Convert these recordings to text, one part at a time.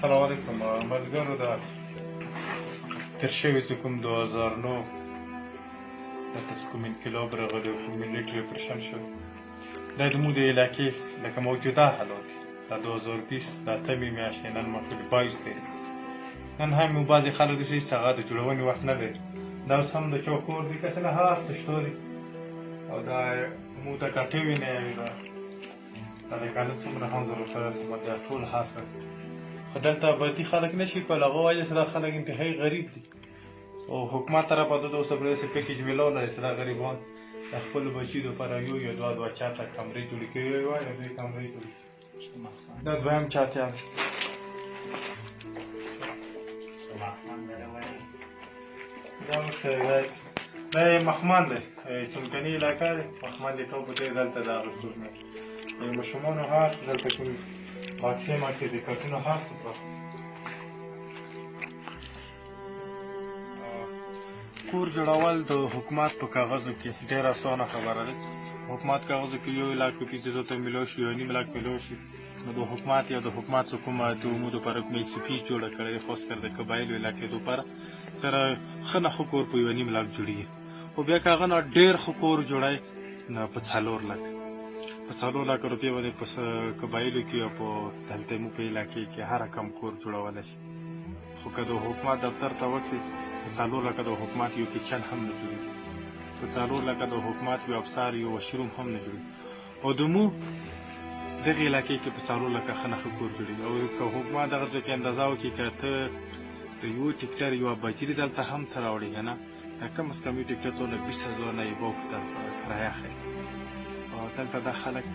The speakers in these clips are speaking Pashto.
السلام علیکم ملګرو د تیر شوي چې کوم 2009 دلته چې کوم انقلاب راغلی او کوم ملټري اپریشن شوی دا زموږ د علاقې لکه موجوده حالات دي دا 2020 د اتمې میاشتې نن مخکې 22 دی نن هم یو بعضې خلک داسې چې هغه د جوړونې وس نه لري دا اوس هم د چا کور دي که څه نه هر څه شته دي او دا موږ د کټې وینې دا د کالم څومره هم ضرورت ده دا ټول حاصل خو دلته آبادي خلک نه شي کولی هغه وایي چې دا خلک انتهایي غریب دي او حکومت طرفه د اوسه پرې داسې پیکیج میلاولی چې دا غریبان د خپلو بچي دپاره یو یا دوه چاته کمرې جوړې کړې وای او دوی کمرې جوړې کړي دا دویم چاتیان دا یې مخمن دی چمکني علاقه دی مخمن د ټوپو دی دلته د هغه څوک نه د ماشومانو هر څه دلته کوم ماکسې د کټونو هر څه پراخ کور جوړول د حکومت په کاغذو کې ډېره اسانه خبره ده حکومت کاغذو کې یو علاقو کې چې دوته میلاو شي یو نیم لاک میلاو شي نو د حکومت یا د حکومت حکومت د عمود لپاره کومې سفیس جوړه کړې خاص کر د قبایلو علاقې لپاره سره ښه نه ښه کور په یو نیم لاک جوړېږي خو بیا که هغه نه ډېر ښه کور جوړی نو په 4 لک په 4 لک روپۍ باندې په قبایلو کې او په دلته مو په علاقې کې هر کم کور جوړولی شي خو که د حکومت دفتر ته ورشي په 4 لکه د حکومت یو کچن هم نه جوړېږي په 4 لکه د حکومت یو افسر یو وشروم هم نه جوړېږي او د مو دغې علاقې کې په 4 لکه ښه نه ښه کور جوړېږي او که حکومت دغه ځای کې اندازه وکړي که ته د یو ټکټر یوه بجري دلته هم ته راوړې که نه کم از کم یو ټکټر ته له 20,000 نه یې باوښته کرایه ښیي او دلته دا خلک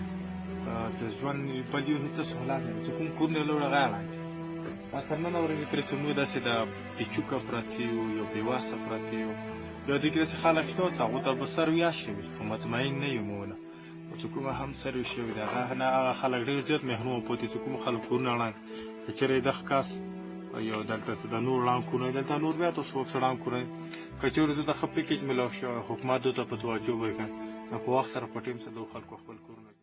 د ژوند بل یو هېڅ سهولت نه لري چې کوم کورونه یې لوړ هغه علاقې ما تر ننه ورځې کړې چې موږ داسې د پیچوکه پراته یو یا بېواسه پراته یو یا دې کې داسې خلک شته چې هغو ته به سرویا شوي خو مطمئن نه یو موږ نه او چې کومه هم سروي شوي دي هغه نه هغه خلک ډېر زیات محروم پاتې چې کوم خلک کورونه ړنګ که چېرې دغه کس یو دلته د نور ړنګ کورونه دلته نور بیا تاسو ورسره ړنګ کورونه که چېرې دلته ښه پیکیج میلاو شي حکومت دلته په توجه وکړي نو په وخت سره په ټیم سره د خلکو خپل کور